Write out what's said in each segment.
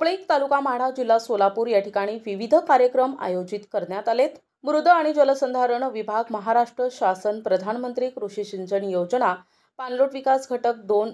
रोपळे तालुका माढा जिल्हा सोलापूर या ठिकाणी विविध कार्यक्रम आयोजित करण्यात आलेत। मृद आणि जलसंधारण विभाग, महाराष्ट्र शासन, प्रधानमंत्री कृषी सिंचन योजना, पाणलोट विकास घटक 2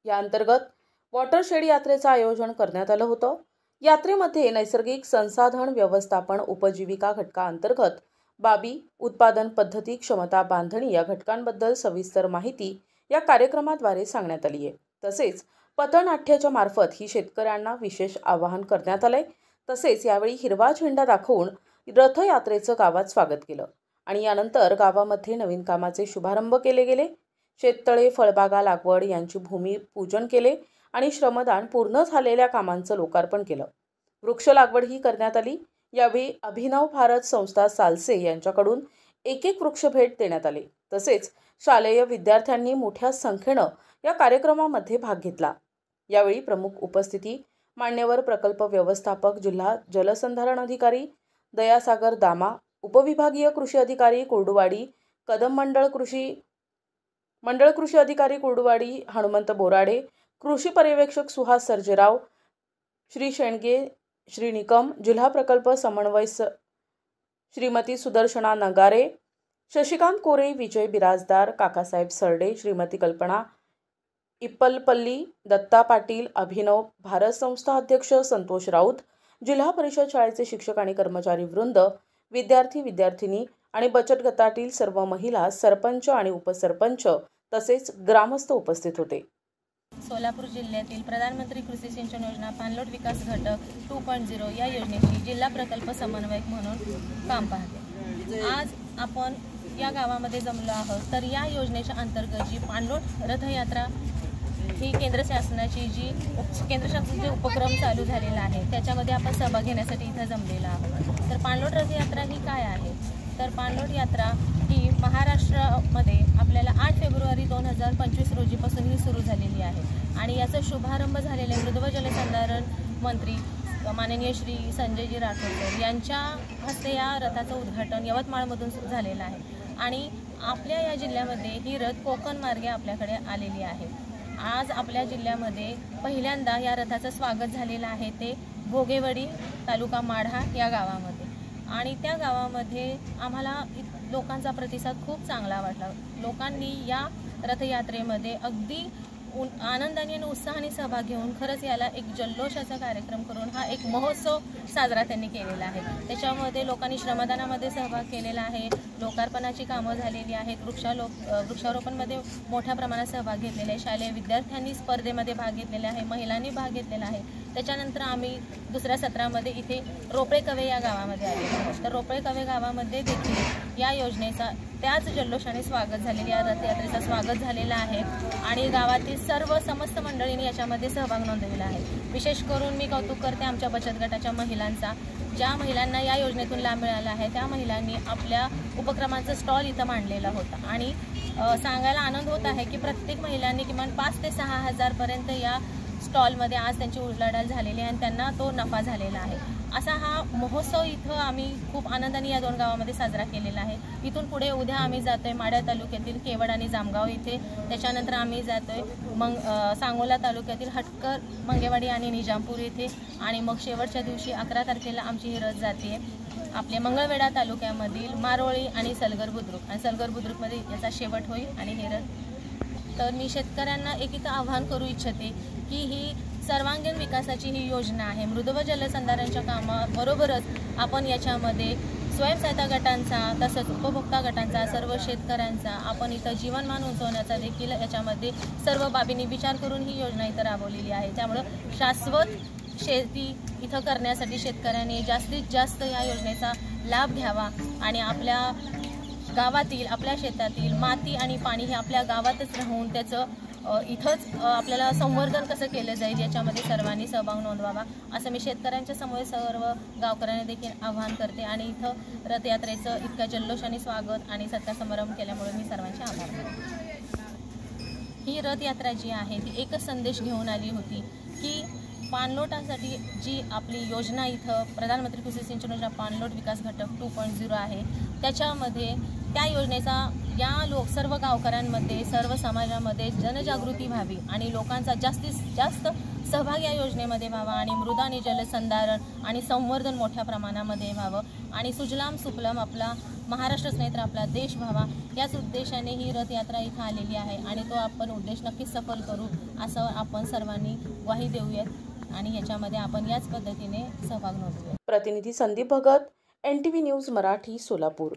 या अंतर्गत वॉटरशेड यात्रेचं आयोजन करण्यात आलं होतं। यात्रेमध्ये नैसर्गिक संसाधन व्यवस्थापन, उपजीविका घटकांतर्गत बाबी, उत्पादन पद्धती, क्षमता बांधणी या घटकांबद्दल सविस्तर माहिती या कार्यक्रमाद्वारे सांगण्यात आली आहे। तसेच पथनाट्याच्या मार्फत ही शेतकऱ्यांना विशेष आवाहन करण्यात आले। तसेच यावेळी हिरवा झेंडा दाखवून रथयात्रेचं गावात स्वागत केलं आणि यानंतर गावामध्ये नवीन कामाचे शुभारंभ केले गेले। शेततळे, फळबागा लागवड यांची भूमिपूजन केले आणि श्रमदान पूर्ण झालेल्या कामांचं लोकार्पण केलं। वृक्ष लागवड ही करण्यात आली। यावेळी अभिनव भारत संस्था सालसे यांच्याकडून एक वृक्ष भेट देण्यात आले। तसेच शालेय विद्यार्थ्यांनी मोठ्या संख्येने या कार्यक्रमामध्ये भाग घेतला। यावेळी प्रमुख उपस्थिती मान्यवर प्रकल्प व्यवस्थापक, जिल्हा जलसंधारण अधिकारी दयासागर दामा, उपविभागीय कृषी अधिकारी कुर्डुवाडी, कदम मंडळ कृषी अधिकारी कुर्डुवाडी हनुमंत बोराडे, कृषी पर्यवेक्षक सुहास सर्जेराव, श्री शेणगे, श्री निकम, जिल्हा प्रकल्प समन्वय श्रीमती सुदर्शना नगारे, शशिकांत कोरे, विजय बिराजदार, काकासाहेब सरडे, श्रीमती कल्पना इप्पलपल्ली, दत्ता पाटील, अभिनव भारत संस्था अध्यक्ष संतोष राऊत, जिल्हा परिषद शाळेचे शिक्षक आणि कर्मचारी वृंद, विद्यार्थी विद्यार्थिनी आणि बचत गटातील सर्व महिला, सरपंच आणि उपसरपंच तसेच ग्रामस्थ उपस्थित होते। सोलापूर जिल्ह्यातील प्रधानमंत्री कृषी सिंचन योजना पाणलोट विकास घटक 2.0 या योजनेची जिल्हा प्रकल्प समन्वयक म्हणून काम पाहते। आज आपण या गावामध्ये जमलो आहोत। तर या योजनेच्या अंतर्गत जी पाणलोट रथयात्रा ही केंद्र शासनाची केंद्र शासनाचे उपक्रम चालू झालेला आहे, त्याच्यामध्ये आपण सहभाग घेण्यासाठी इथं जमलेला आहोत। तर पाणलोट रथयात्रा ही काय आहे? तर पाणलोट यात्रा ही महाराष्ट्रामध्ये आपल्याला 8 फेब्रुवारी 2025 रोजीपासून ही सुरू झालेली आहे आणि याचा शुभारंभ झालेले मृद व जलसंधारण मंत्री माननीय श्री संजयजी राठोड यांच्या हस्ते या रथाचं उद्घाटन यवतमाळमधून झालेलं आहे आणि आपल्या या जिल्ह्यामध्ये ही रथ कोकण मार्गे आपल्याकडे आलेली आहे। आज आपल्या जिल्ह्यामध्ये पहिल्यांदा या रथाचं स्वागत झालेलं आहे ते भोगेवाडी तालुका माढा या गावामध्ये आणि त्या गावामध्ये आम्हाला लोकांचा प्रतिसाद खूप चांगला वाटला। लोकांनी या रथयात्रेमध्ये अगदी आनंदाने आणि उत्साहाने सहभाग घेऊन खरंच याला एक जल्लोषाचा कार्यक्रम करून हा एक महोत्सव साजरा त्यांनी केलेला आहे। त्याच्यामध्ये लोकांनी श्रमदानामध्ये सहभाग केलेला आहे, लोकार्पणाची कामं झालेली आहेत, वृक्षारोपणमध्ये मोठ्या प्रमाणात सहभाग घेतलेला आहे, शालेय विद्यार्थ्यांनी स्पर्धेमध्ये भाग घेतलेला आहे, महिलांनी भाग घेतलेला आहे। त्याच्यानंतर आम्ही दुसऱ्या सत्रामध्ये इथे रोपळे कवे या गावामध्ये आलेलो आहोत। तर रोपळे कवे गावामध्ये देखील या योजनेचा त्याच जल्लोषाने स्वागत झालेले, या रथयात्रेचा स्वागत झालेला आहे आणि गावातील समस्त मंडळींनी याच्यामध्ये सहभाग नोंदवलेला आहे। विशेष करून मी कौतुक करते आमच्या बचत गटाच्या महिलांचा, ज्या महिलांना या योजनेतून लाभ मिळाला आहे त्या महिलांनी आपल्या उपक्रमांचा स्टॉल इथं मांडलेला होता आणि सांगायला आनंद होत आहे की प्रत्येक महिलांनी किमान 5 ते 6 हजारपर्यंत या स्टॉलमध्ये आज त्यांची उलाढाल झालेली आहे आणि त्यांना तो नफा झालेला आहे। असा हा महोत्सव इथं आम्ही खूप आनंदाने या 2 गावामध्ये साजरा केलेला आहे। इथून पुढे उद्या आम्ही जातोय माढा तालुक्यातील केवड आणि जामगाव इथे, त्याच्यानंतर आम्ही जातोय सांगोला तालुक्यातील हटकर, मंगेवाडी आणि निजामपूर इथे आणि मग शेवटच्या दिवशी 11 तारखेला आमची ही रथ जाते आपले मंगळवेढा तालुक्यामधील मारोळी आणि सलगर बुद्रुक आणि सलगर बुद्रुकमध्ये याचा शेवट होईल आणि हे रथ। तर मी शेतकऱ्यांना एक इथं आवाहन करू इच्छिते की ही सर्वांगीण विकासाची ही योजना आहे। मृद व जलसंधारणच्या कामाबरोबरच आपण याच्यामध्ये स्वयंसहायता गटांचा तसंच उपभोक्ता गटांचा, सर्व शेतकऱ्यांचा आपण इथं जीवनमान उंचवण्याचा देखील याच्यामध्ये सर्व बाबींनी विचार करून ही योजना इथं राबवलेली आहे। त्यामुळं शाश्वत शेती इथं करण्यासाठी शेतकऱ्यांनी जास्तीत जास्त या योजनेचा लाभ घ्यावा आणि आपल्या गावातील, आपल्या शेतातील माती आणि पाणी हे आपल्या गावातच राहून त्याचं इथंच आपल्याला संवर्धन कसं केलं जाईल याच्यामध्ये सर्वांनी सहभाग नोंदवावा असं मी शेतकऱ्यांच्या समोर सर्व गावकऱ्यांना देखील आवाहन करते आणि इथं रथयात्रेचं इतक्या जल्लोषाने स्वागत आणि सत्कार समारंभ केल्यामुळे मी सर्वांचे आभार मानते। ही रथयात्रा जी आहे ती एकच संदेश घेऊन आली होती की पाणलोटासाठी जी आपली योजना इथं प्रधानमंत्री कृषी सिंचन योजना पाणलोट विकास घटक 2.0 आहे त्याच्यामध्ये त्या योजनेचा या सर्व गावकऱ्यांमध्ये, सर्व समाजामध्ये जनजागृती व्हावी आणि लोकांचा जास्तीत जास्त सहभाग या योजनेमध्ये व्हावा आणि मृदा आणि जलसंधारण आणि संवर्धन मोठ्या प्रमाणामध्ये व्हावं आणि सुजलाम सुफलाम आपला महाराष्ट्रच नाही तर आपला देश व्हावा, याच उद्देशाने ही रथयात्रा इथं आलेली आहे आणि तो आपण उद्देश नक्कीच सफल करू असं आपण सर्वांनी ग्वाही देऊयात आणि याच्यामध्ये आपण याच पद्धतीने सहभाग नोंदवूया. प्रतिनिधी संदीप भगत, NTV न्यूज मराठी, सोलापूर.